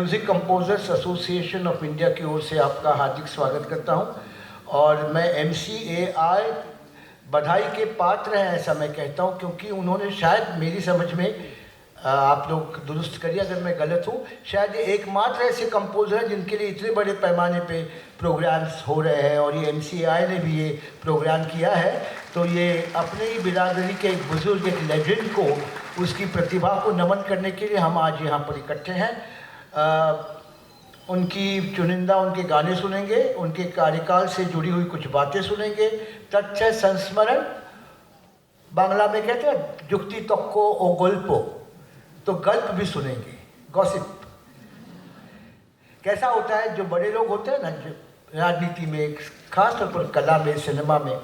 Music composers association of India की ओर से आपका हार्दिक स्वागत करता हूं। और मैं MCAI बधाई के पात्र हैं ऐसा मैं कहता हूं, क्योंकि उन्होंने शायद मेरी समझ में, आप लोग दुरुस्त करिए अगर मैं गलत हूं, शायद ये एकमात्र ऐसे कंपोजर हैं जिनके लिए इतने बड़े पैमाने पे प्रोग्राम्स हो रहे हैं। और ये MCAI ने भी ये प्रोग्राम किया है, तो ये अपने ही बिरादरी के एक बुजुर्ग, एक लेजेंड को, उसकी प्रतिभा को नमन करने के लिए हम आज यहाँ पर इकट्ठे हैं। उनकी चुनिंदा उनके गाने सुनेंगे, उनके कार्यकाल से जुड़ी हुई कुछ बातें सुनेंगे, तथ्य संस्मरण, बांग्ला में कहते हैं जुक्ति तक्को ओ गल्पो, तो गल्प भी सुनेंगे, गॉसिप। कैसा होता है, जो बड़े लोग होते हैं ना, जो राजनीति में, खासतौर पर कला में, सिनेमा में,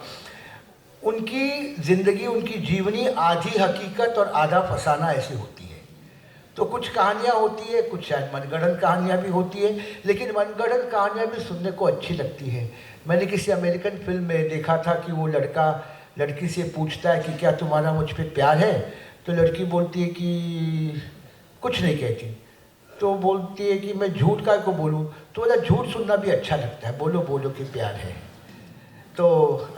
उनकी जिंदगी, उनकी जीवनी आधी हकीकत और आधा फसाना ऐसी होती है। तो कुछ कहानियाँ होती है, कुछ शायद मनगढ़ंत कहानियाँ भी होती है, लेकिन मनगढ़ंत कहानियाँ भी सुनने को अच्छी लगती है। मैंने किसी अमेरिकन फिल्म में देखा था कि वो लड़का लड़की से पूछता है कि क्या तुम्हारा मुझ पे प्यार है, तो लड़की बोलती है कि कुछ नहीं कहती, तो बोलती है कि मैं झूठ काय को बोलूँ, तो बोला झूठ सुनना भी अच्छा लगता है, बोलो बोलो कि प्यार है। तो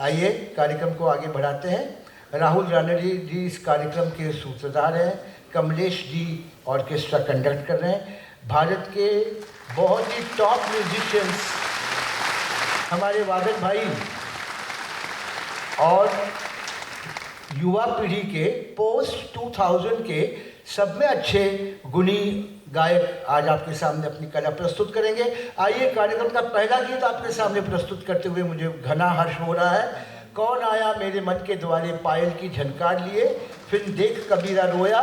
आइए कार्यक्रम को आगे बढ़ाते हैं। राहुल रानड़ी जी इस कार्यक्रम के सूत्रधार हैं, कमलेश जी ऑर्केस्ट्रा कंडक्ट कर रहे हैं। भारत के बहुत ही टॉप म्यूजिशियंस हमारे वादक भाई और युवा पीढ़ी के पोस्ट 2000 के सब में अच्छे गुणी गायक आज आपके सामने अपनी कला प्रस्तुत करेंगे। आइए कार्यक्रम का पहला गीत आपके सामने प्रस्तुत करते हुए मुझे घना हर्ष हो रहा है। कौन आया मेरे मन के द्वारे पायल की झनकार लिए, फिल्म देख कबीरा रोया,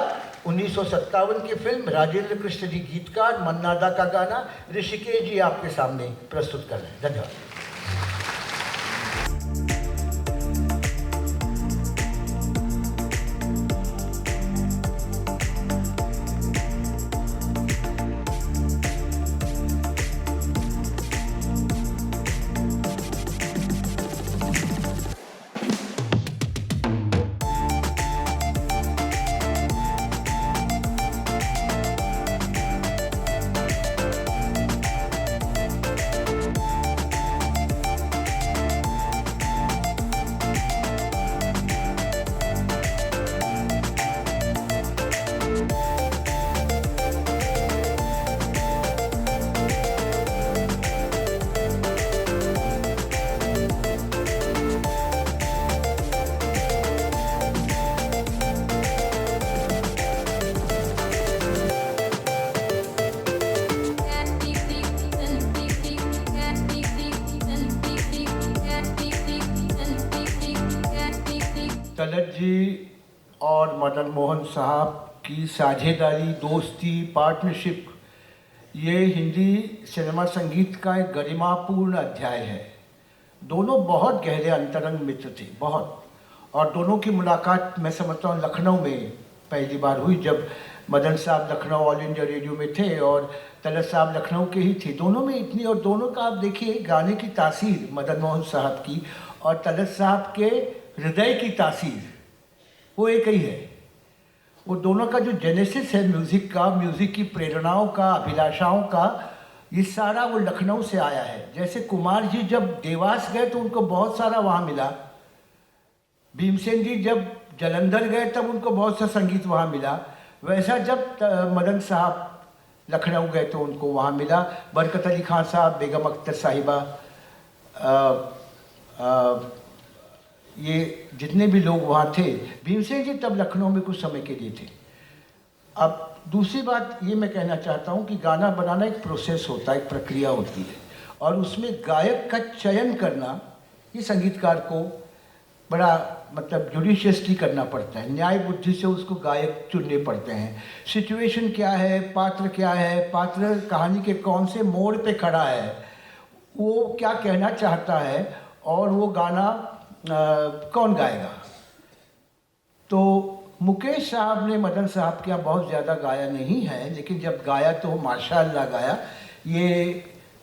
1957 की फिल्म, राजेंद्र कृष्ण जी गीतकार, मन्ना दा का गाना, ऋषिकेश जी आपके सामने प्रस्तुत कर रहे हैं। धन्यवाद। तलत जी और मदन मोहन साहब की साझेदारी, दोस्ती, पार्टनरशिप, ये हिंदी सिनेमा संगीत का एक गरिमापूर्ण अध्याय है। दोनों बहुत गहरे अंतरंग मित्र थे, बहुत। और दोनों की मुलाकात मैं समझता हूँ लखनऊ में पहली बार हुई, जब मदन साहब लखनऊ ऑल इंडिया रेडियो में थे और तलत साहब लखनऊ के ही थे। दोनों में इतनी, और दोनों का आप देखिए गाने की तासीर मदन मोहन साहब की और तलत साहब के हृदय की तासीर वो एक ही है। वो दोनों का जो जेनेसिस है म्यूज़िक का, म्यूज़िक की प्रेरणाओं का, अभिलाषाओं का, ये सारा वो लखनऊ से आया है। जैसे कुमार जी जब देवास गए तो उनको बहुत सारा वहाँ मिला, भीमसेन जी जब जालंधर गए तब उनको बहुत सा संगीत वहाँ मिला, वैसा जब मदन साहब लखनऊ गए तो उनको वहाँ मिला। बरकत अली खान साहब, बेगम अख्तर साहिबा, ये जितने भी लोग वहाँ थे, भीमसेन जी तब लखनऊ में कुछ समय के लिए थे। अब दूसरी बात ये मैं कहना चाहता हूँ कि गाना बनाना एक प्रोसेस होता है, एक प्रक्रिया होती है, और उसमें गायक का चयन करना ये संगीतकार को बड़ा मतलब जुडिशियसली करना पड़ता है, न्याय बुद्धि से उसको गायक चुनने पड़ते हैं। सिचुएशन क्या है, पात्र क्या है, पात्र कहानी के कौन से मोड़ पे खड़ा है, वो क्या कहना चाहता है, और वो गाना कौन गाएगा। तो मुकेश साहब ने मदन साहब के यहाँ बहुत ज़्यादा गाया नहीं है, लेकिन जब गाया तो माशाअल्लाह गाया। ये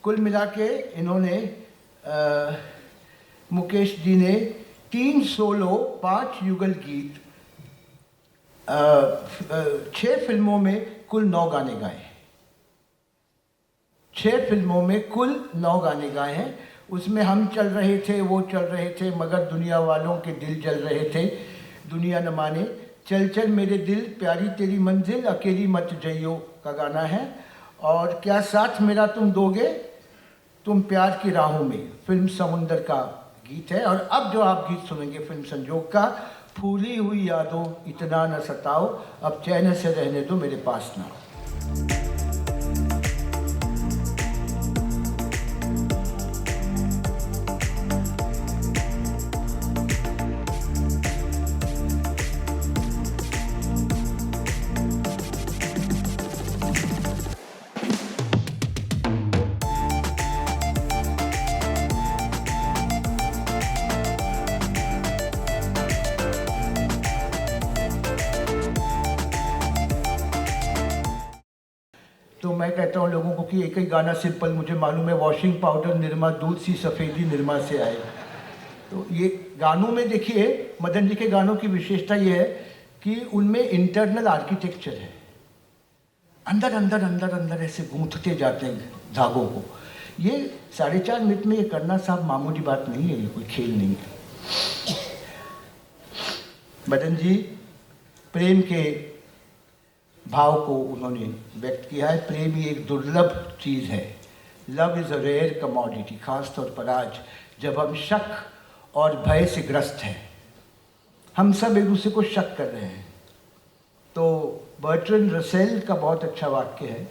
कुल मिला के इन्होंने मुकेश जी ने 3 सोलो, 5 युगल गीत, 6 फिल्मों में कुल 9 गाने गाए। 6 फिल्मों में कुल 9 गाने गाए हैं। उसमें हम चल रहे थे, वो चल रहे थे, मगर दुनिया वालों के दिल जल रहे थे, दुनिया न माने, चल चल मेरे दिल, प्यारी तेरी मंजिल, अकेली मत जइयो का गाना है। और क्या साथ मेरा तुम दोगे, तुम प्यार की राहों में, फिल्म समुंदर का गीत है। और अब जो आप गीत सुनेंगे फिल्म संजोग का, फूली हुई यादों इतना न सताओ, अब चैन से रहने दो मेरे पास ना। तो मैं कहता हूँ लोगों को कि एक ही गाना सिंपल मुझे मालूम है, वॉशिंग पाउडर निरमा, दूध सी सफ़ेदी निरमा से आए। तो ये गानों में देखिए, मदन जी के गानों की विशेषता ये है कि उनमें इंटरनल आर्किटेक्चर है, अंदर अंदर अंदर अंदर ऐसे गूंथते जाते हैं धागों को। ये 4.5 मिनट में ये करना साहब मामूली बात नहीं है, ये कोई खेल नहीं है। मदन जी प्रेम के भाव को उन्होंने व्यक्त किया है। प्रेम ही एक दुर्लभ चीज़ है, love is a rare commodity, खास तौर पर आज जब हम शक और भय से ग्रस्त हैं, हम सब एक दूसरे को शक कर रहे हैं। तो बर्ट्रैंड रसेल का बहुत अच्छा वाक्य है,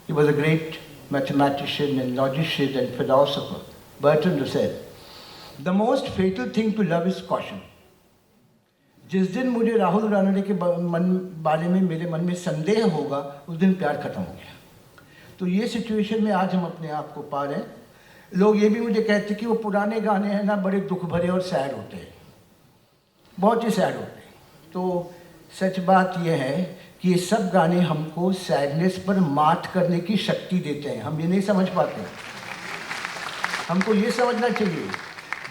he was a great mathematician and logician and philosopher, Bertrand Russell, the most fatal thing to love is caution. जिस दिन मुझे राहुल रानडे के बारे में मेरे मन में संदेह होगा, उस दिन प्यार खत्म हो गया। तो ये सिचुएशन में आज हम अपने आप को पा रहे हैं। लोग ये भी मुझे कहते कि वो पुराने गाने हैं ना, बड़े दुख भरे और सैड होते हैं, बहुत ही सैड होते हैं। तो सच बात यह है कि ये सब गाने हमको सैडनेस पर मात करने की शक्ति देते हैं। हम ये नहीं समझ पाते, हमको ये समझना चाहिए,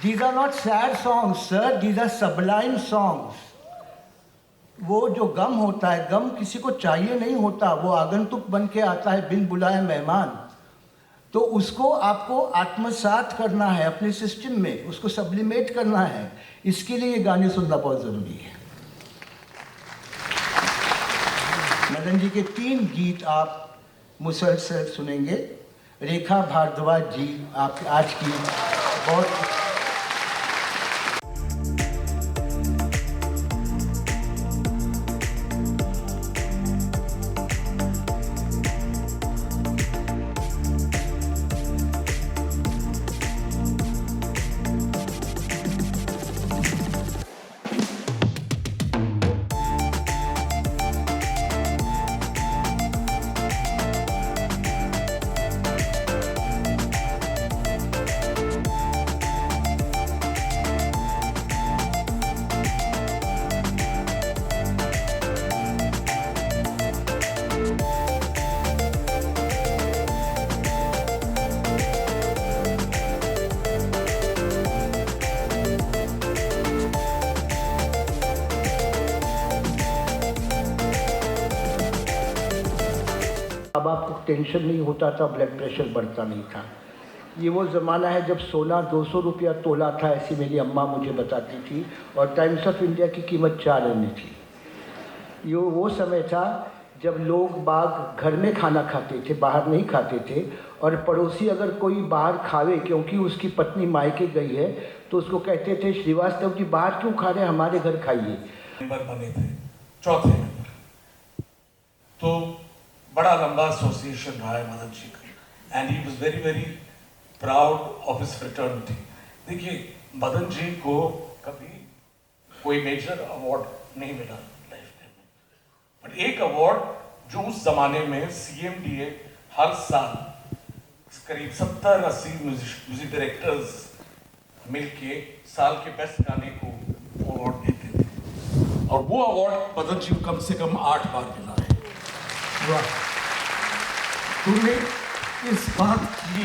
these are not sad songs sir, these are sublime songs। वो जो गम होता है, गम किसी को चाहिए नहीं होता, वो आगंतुक बन के आता है बिन बुलाए मेहमान। तो उसको आपको आत्मसात करना है अपने सिस्टम में, उसको सब्लिमेट करना है। इसके लिए ये गाने सुनना बहुत ज़रूरी है। मदन जी के 3 गीत आप मुसलसल सुनेंगे। रेखा भारद्वाज जी आप आज की बहुत अब आपको टेंशन नहीं होता था, ब्लड प्रेशर बढ़ता नहीं था। ये वो ज़माना है जब सोना 200 रुपया तोला था, ऐसी मेरी अम्मा मुझे बताती थी, और टाइम्स ऑफ इंडिया की कीमत 4 आने थी। ये वो समय था जब लोग बाग घर में खाना खाते थे, बाहर नहीं खाते थे। और पड़ोसी अगर कोई बाहर खावे क्योंकि उसकी पत्नी मायके गई है, तो उसको कहते थे, श्रीवास्तव जी बाहर क्यों खा रहे हैं, हमारे घर खाइए। मेंबर बने थे, चौथे मेंबर। तो बड़ा लंबा एसोसिएशन रहा है मदन जी का, and he was very very proud of his fraternity. देखिए, मदन जी को कभी कोई मेजर अवार्ड नहीं मिला लाइफ में, बट एक अवार्ड जो उस जमाने में CMDA हर साल करीब 70-80 म्यूजिक डायरेक्टर्स मिलके साल के बेस्ट गाने को अवार्ड देते थे, और वो अवार्ड मदन जी को कम से कम 8 बार मिला है। तुम्हें इस बात की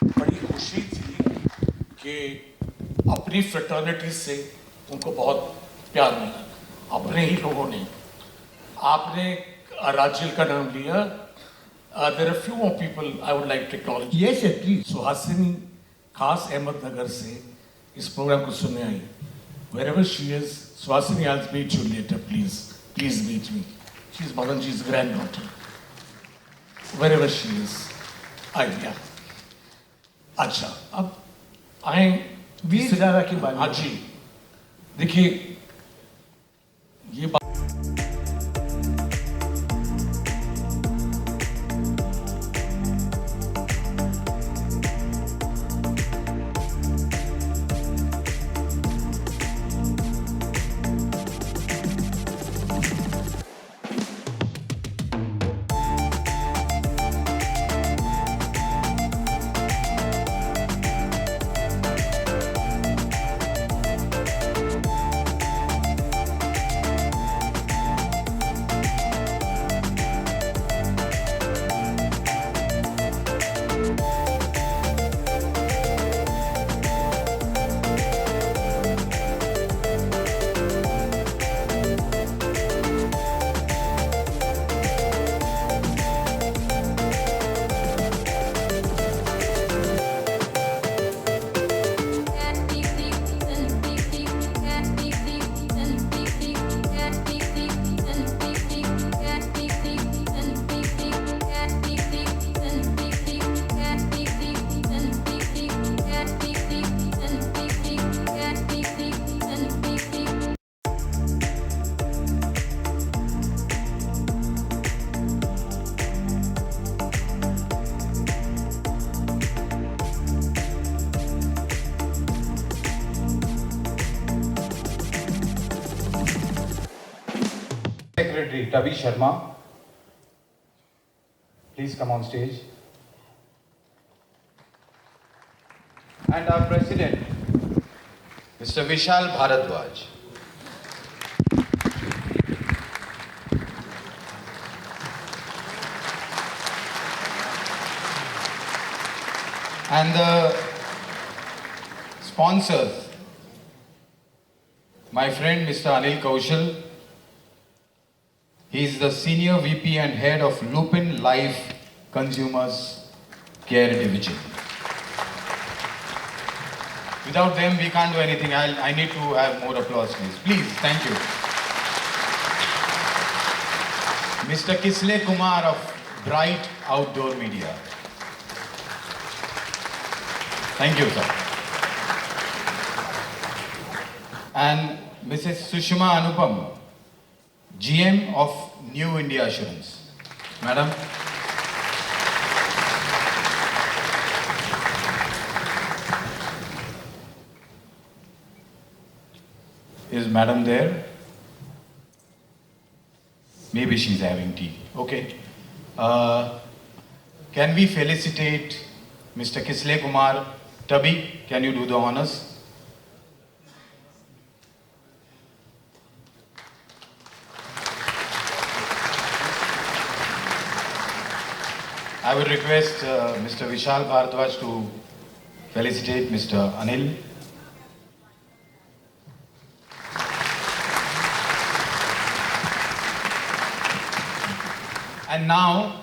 बड़ी खुशी थी कि अपनी फ्रेटर्निटी से उनको बहुत प्यार मिला, अपने ही लोगों ने। आपने राजिल का नाम लिया, There are a few more people I would like to acknowledge. Yes, sir, please. Suhasini खास अहमदनगर से इस प्रोग्राम को सुनने आई. Wherever she is, Suhasini, I'll meet you later, please. Please meet me. She's Madan ji's granddaughter. Wherever she is. Yeah. अच्छा, अब आए वीरधारा के बारे में. हाँ जी. देखिए, ये बात Secretary Tavi Sharma, please come on stage. And our President, Mr. Vishal Bharadwaj. And the sponsors, my friend Mr. Anil Kaushal. He is the Senior VP and Head of Lupin Life Consumers Care Division. Without them, we can't do anything. I need to have more applause, please. Please, thank you. Mr. Kisle Kumar of Bright Outdoor Media. Thank you, sir. And Mrs. Sushma Anupam, GM of New India Assurance. Madam. Is Madam there? Maybe she's having tea. Okay. Can we felicitate Mr. Kisle Kumar? Tabi, can you do the honors? I would request Mr. Vishal Bharadwaj to felicitate Mr. Anil. And now,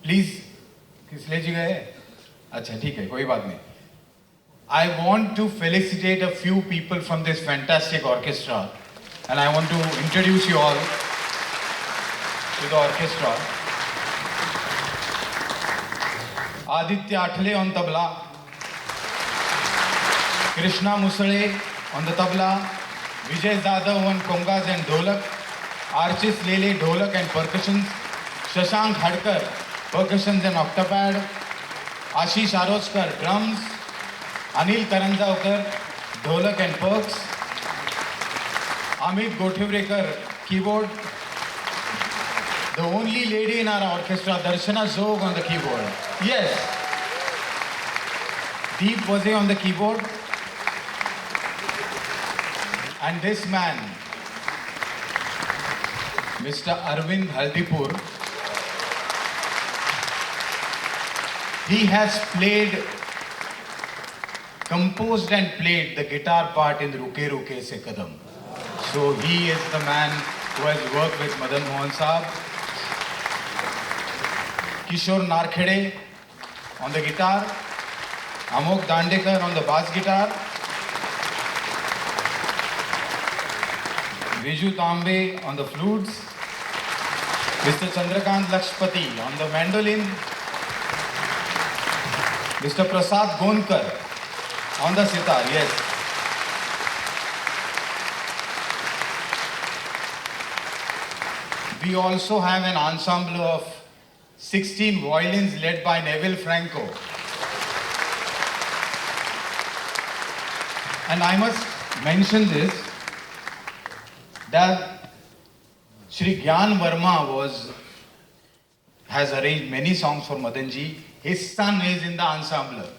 please, किसले जी गए? अच्छा ठीक है, कोई बात नहीं. I want to felicitate a few people from this fantastic orchestra, and I want to introduce you all to the orchestra. Aditya Atle on tabla, Krishna Musale on the tabla, Vijay Zadav on congas and dholak, Archis Lele dholak and percussions, Shashank Hadkar percussions and octopad, Ashish Arochkar drums, Anil Karanjavkar dholak and perks, Amit Gothivrekar keyboard, the only lady in our orchestra, Darshana Zog on the keyboard. Yes. Deep Waze on the keyboard. And this man, Mr. Arvind Haldipur, he has composed and played the guitar part in Ruke Ruke Se Kadam. So he is the man who has worked with Madan Mohan Saab. Kishore Narkhede on the guitar, Amok Dandekar on the bass guitar, Viju Tambe on the flutes, Mr. Chandrakant Lakshpati on the mandolin, Mr. Prasad Gonkar on the sitar, yes. We also have an ensemble of 16 violins led by Neville Franco. And I must mention this, that Shri Gyan Verma has arranged many songs for Madanji. His son is in the ensemble.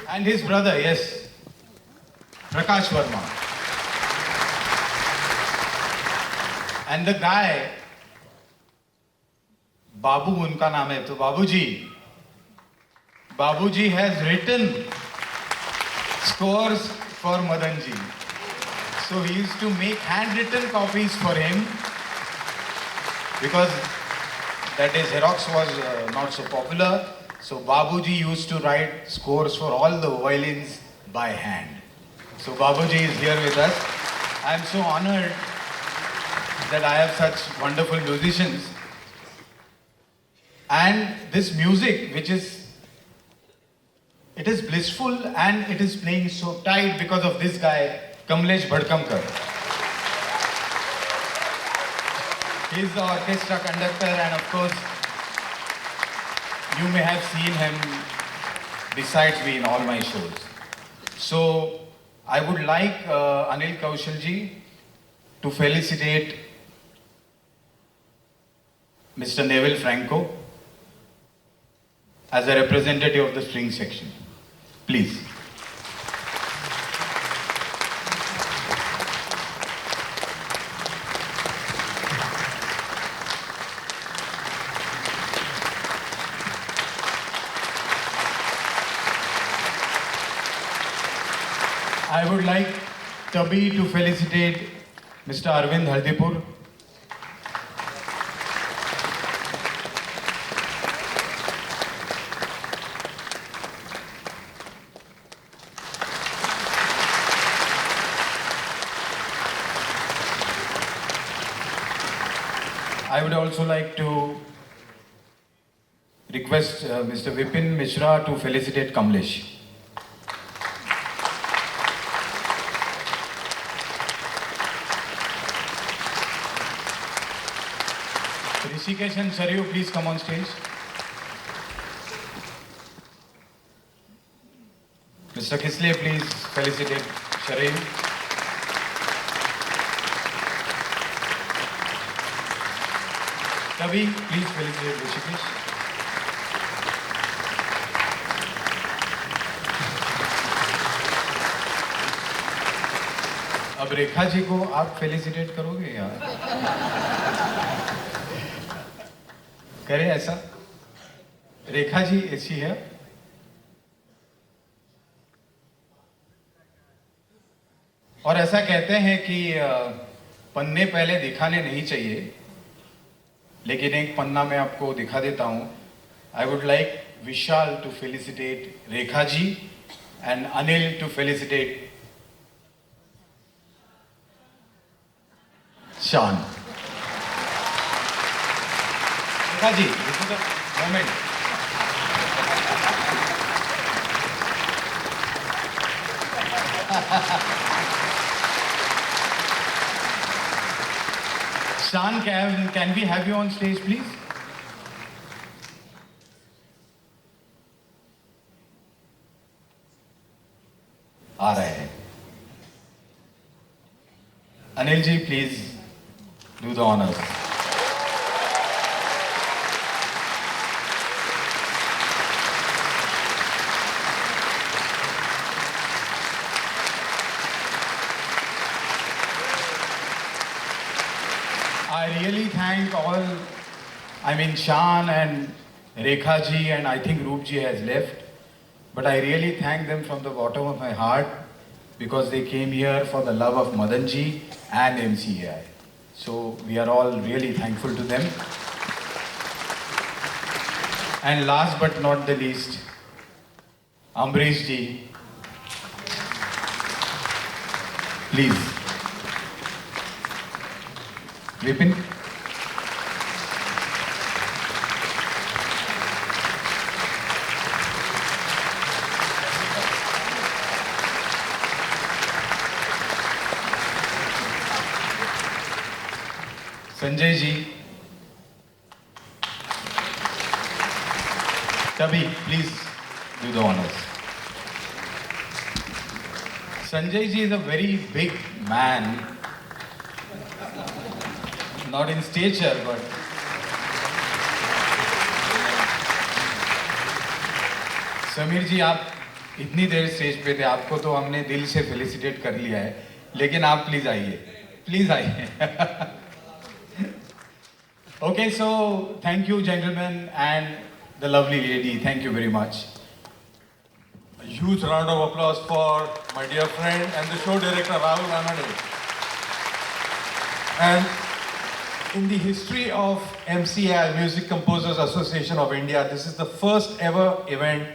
And his brother, yes, Prakash Verma. And the guy, Babu unka naam hai, to Babuji has written scores for Madanji. So he used to make handwritten copies for him because that day Xerox was not so popular. So Babuji used to write scores for all the violins by hand. So Babuji is here with us. I am so honored that I have such wonderful musicians. And this music, it is blissful and it is playing so tight because of this guy, Kamlesh Bhadkamkar. He is the orchestra conductor and of course, you may have seen him besides me in all my shows. So, I would like Anil Kaushalji to felicitate Mr. Neville Franco as a representative of the string section. Please. I would like Tabi to felicitate Mr. Arvind Hardipur. I would also like to request Mr. Vipin Mishra to felicitate Kamlesh. Rishikesh and Saryu, please come on stage. Mr. Kisle, please felicitate Saryu. Kavi, please felicitate Rishikesh. अब रेखा जी को आप felicitate करोगे यार? करें ऐसा? रेखा जी ऐसी है? और ऐसा कहते हैं कि पन्ने पहले दिखाने नहीं चाहिए, लेकिन एक पन्ना मैं आपको दिखा देता हूं. I would like Vishal to felicitate Rekha ji and Anil to felicitate Shan. Rekha ji, this is the moment. Shan, can we have you on stage, please? आ रहे हैं. Anil ji, please do the honors. I really thank all, Shan and Rekha ji, and I think Roop ji has left. But I really thank them from the bottom of my heart because they came here for the love of Madan ji and MCAI. So we are all really thankful to them. And last but not the least, Ambrish ji, please. Vipin. Sanjay ji. Tabi, please do the honors. Sanjay ji is a very big man, not in stature, but Sameer जी आप इतनी देर stage पे थे, आपको तो हमने दिल से felicitate कर लिया है, लेकिन आप प्लीज आइए. Okay, so thank you gentlemen and the lovely lady, thank you very much. A huge round of applause for my dear friend and the show director Rahul Ranade. And in the history of MCAI, Music Composers Association of India, this is the first ever event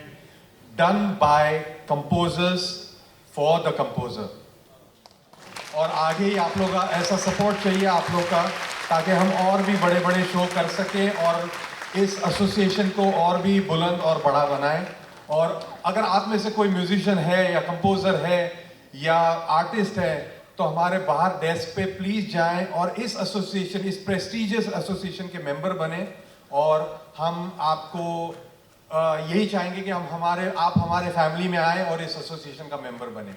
done by composers for the composer. और आगे ही आप लोग का ऐसा support चाहिए आप लोग का, ताकि हम और भी बड़े बड़े शो कर सकें और इस एसोसिएशन को और भी बुलंद और बड़ा बनाएं. और अगर आप में से कोई म्यूजिशियन है या कंपोजर है या आर्टिस्ट है, तो हमारे बाहर डेस्क पे प्लीज जाएं और इस एसोसिएशन, इस प्रेस्टीजियस एसोसिएशन के मेंबर बने. और हम आपको यही चाहेंगे कि आप हमारे फैमिली में आए और इस एसोसिएशन का मेंबर बने.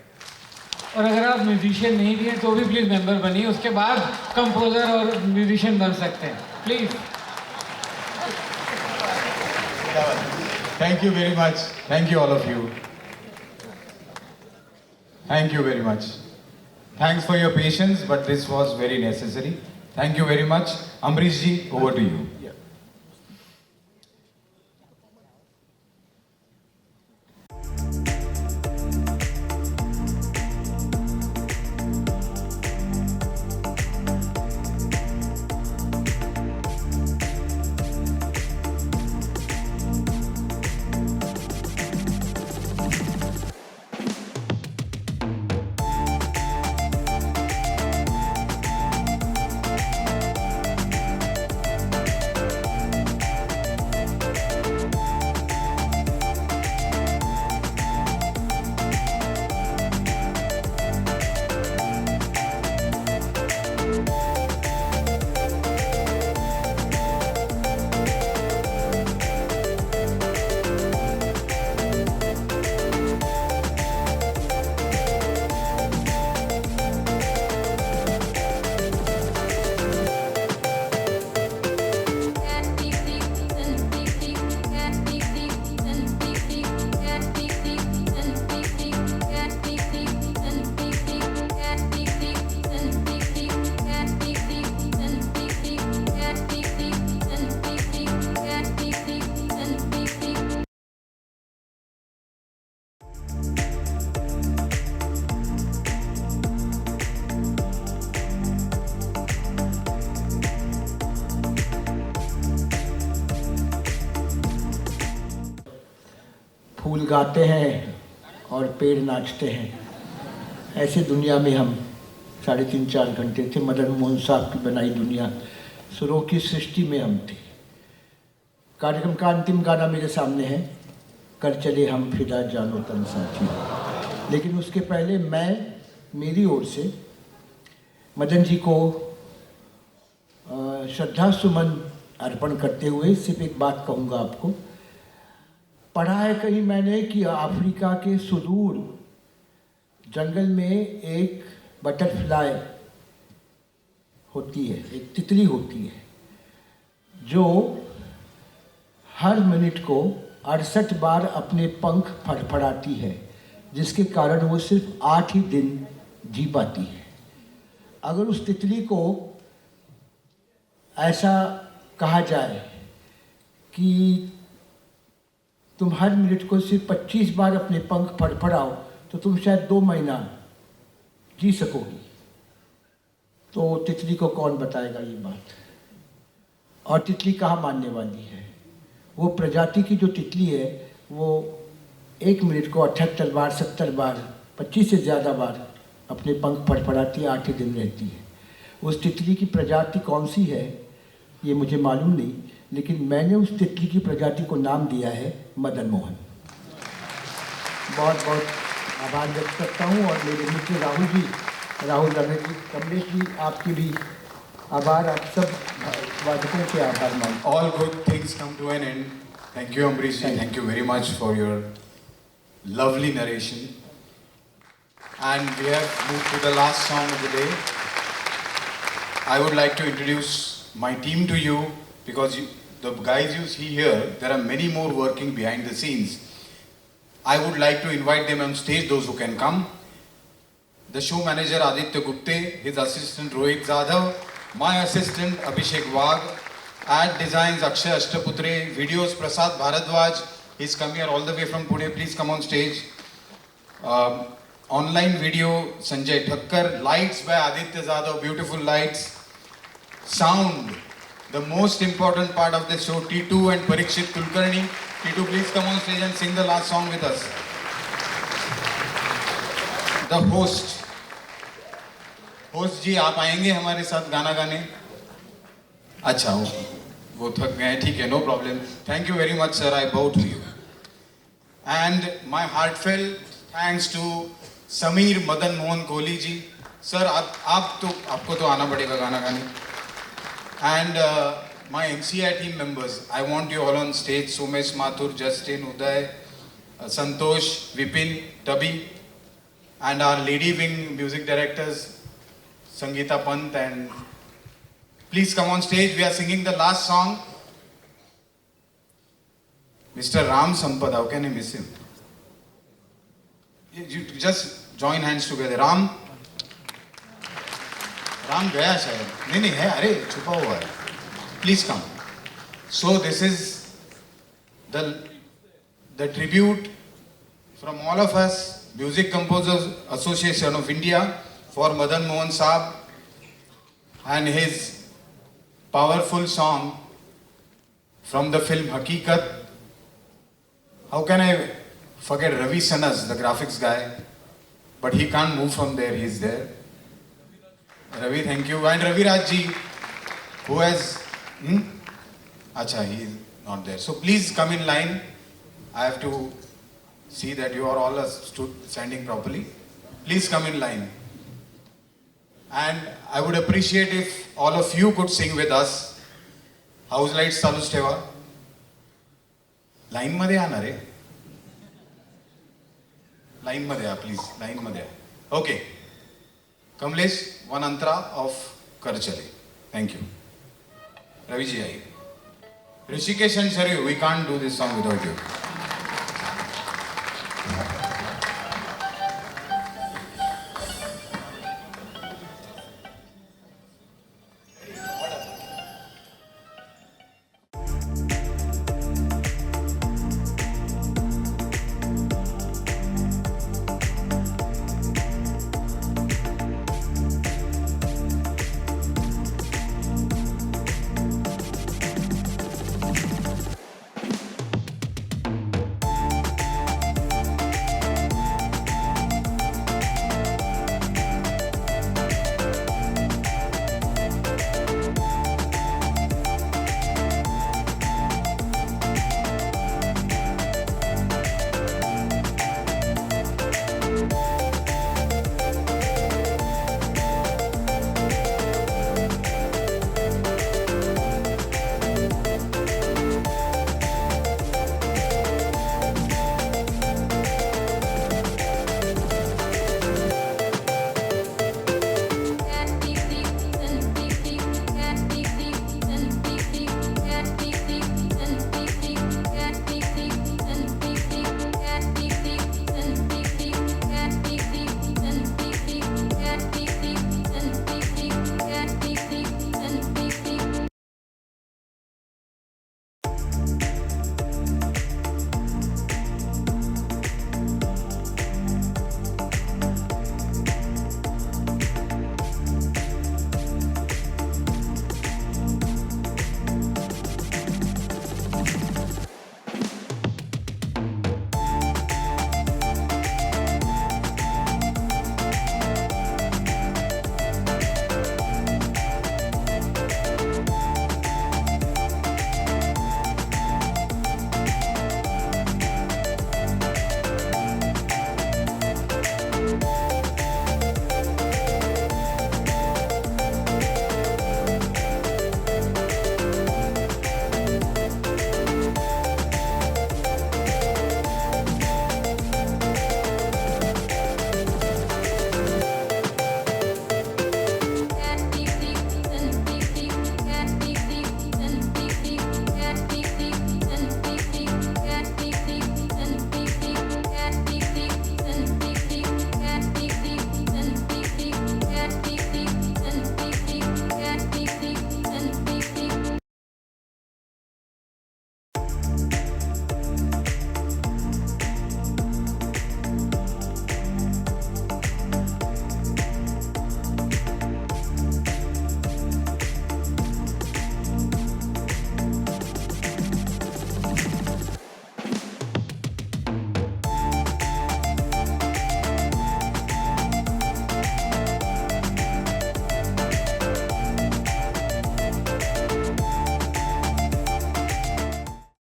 और अगर आप म्यूजिशियन नहीं भी हैं तो भी प्लीज मेंबर बनिए, उसके बाद कंपोजर और म्यूजिशियन बन सकते हैं, please. Thank you very much. Thank you all of you. Thank you very much. Thanks for your patience, but this was very necessary. Thank you very much. Ambrish ji, over to you. फूल गाते हैं और पेड़ नाचते हैं, ऐसे दुनिया में हम 3.5-4 घंटे थे. मदन मोहन साहब की बनाई दुनिया, सुरों की सृष्टि में हम थे. कार्यक्रम का अंतिम गाना मेरे सामने है, कर चले हम फिदा जानो तन साथी. लेकिन उसके पहले मैं मेरी ओर से मदन जी को श्रद्धा सुमन अर्पण करते हुए सिर्फ एक बात कहूँगा आपको. पढ़ा है कहीं मैंने कि अफ्रीका के सुदूर जंगल में एक बटरफ्लाई होती है, एक तितली होती है, जो हर मिनट को 68 बार अपने पंख फड़फड़ाती है, जिसके कारण वो सिर्फ 8 ही दिन जी पाती है. अगर उस तितली को ऐसा कहा जाए कि तुम हर मिनट को सिर्फ 25 बार अपने पंख फड़फड़ाओ, तो तुम शायद 2 महीना जी सकोगी। तो तितली को कौन बताएगा ये बात, और तितली कहाँ मानने वाली है। वो प्रजाति की जो तितली है वो 1 मिनट को 78 बार 70 बार 25 से ज़्यादा बार अपने पंख फड़फड़ाती है, 8 ही दिन रहती है। उस तितली की प्रजाति कौन सी है ये मुझे मालूम नहीं, लेकिन मैंने उस तितली की प्रजाति को नाम दिया है मदन मोहन। बहुत बहुत आभार व्यक्त करता हूँ। और मेरे मित्र राहुल रमेश जी, कमलेश जी, आपकी भी आभार, आप सब वादकों के आभार मानता हूँ। All good things come to an end. Thank you, Ambrish ji. Thank you very much for your lovely narration. And we have moved to the last song of the day. I would like to introduce my team to you because the guys you see here, there are many more working behind the scenes. I would like to invite them on stage, those who can come. The show manager Aditya Gupte, his assistant Rohit Jadhav, my assistant Abhishek Wagh, ad designs Akshay Ashtaputre, videos Prasad Bharadwaj, he's come here all the way from Pune, please come on stage. Online video Sanjay Thakkar, lights by Aditya Jadhav, beautiful lights. Sound, the most important part of the show, T2 and Parikshit Kulkarni. T2, please come on stage and sing the last song with us. The host जी आप आएंगे हमारे साथ गाना गाने? अच्छा वो थक गए, ठीक है, no problem. Thank you very much sir, I bow to you. And my heartfelt thanks to Sameer Madan Mohan Kohli ji. Sir आपको तो आना पड़ेगा गाना गाने. And my MCI team members, I want you all on stage. Somesh Mathur, Justin, Uday, Santosh, Vipin, Tabi, and our lady wing music directors, Sangeeta Pant, and please come on stage. We are singing the last song. Mr. Ram Sampad, how can I miss him? You just join hands together. Ram गया शायद, नहीं है, अरे छुपा हुआ है. Please come. So this is the tribute from all of us, Music Composers Association of India, for Madan Mohan Saab and his powerful song from the film Hakikat. How can I forget Ravi Sanas, the graphics guy? But he can't move from there, he's there. Ravi, thank you. And Ravi Raj ji, who has... Acha, he is not there. So please come in line. I have to see that you are all standing properly. Please come in line. And I would appreciate if all of you could sing with us. House lights चालूच ठेवा. Line मध्ये या ना रे. Line मध्ये या, please. Line मध्ये या. Okay. Kamlesh, one antara of Kar Chale. Thank you. Ravi ji, Rishikesh and Saryu, we can't do this song without you.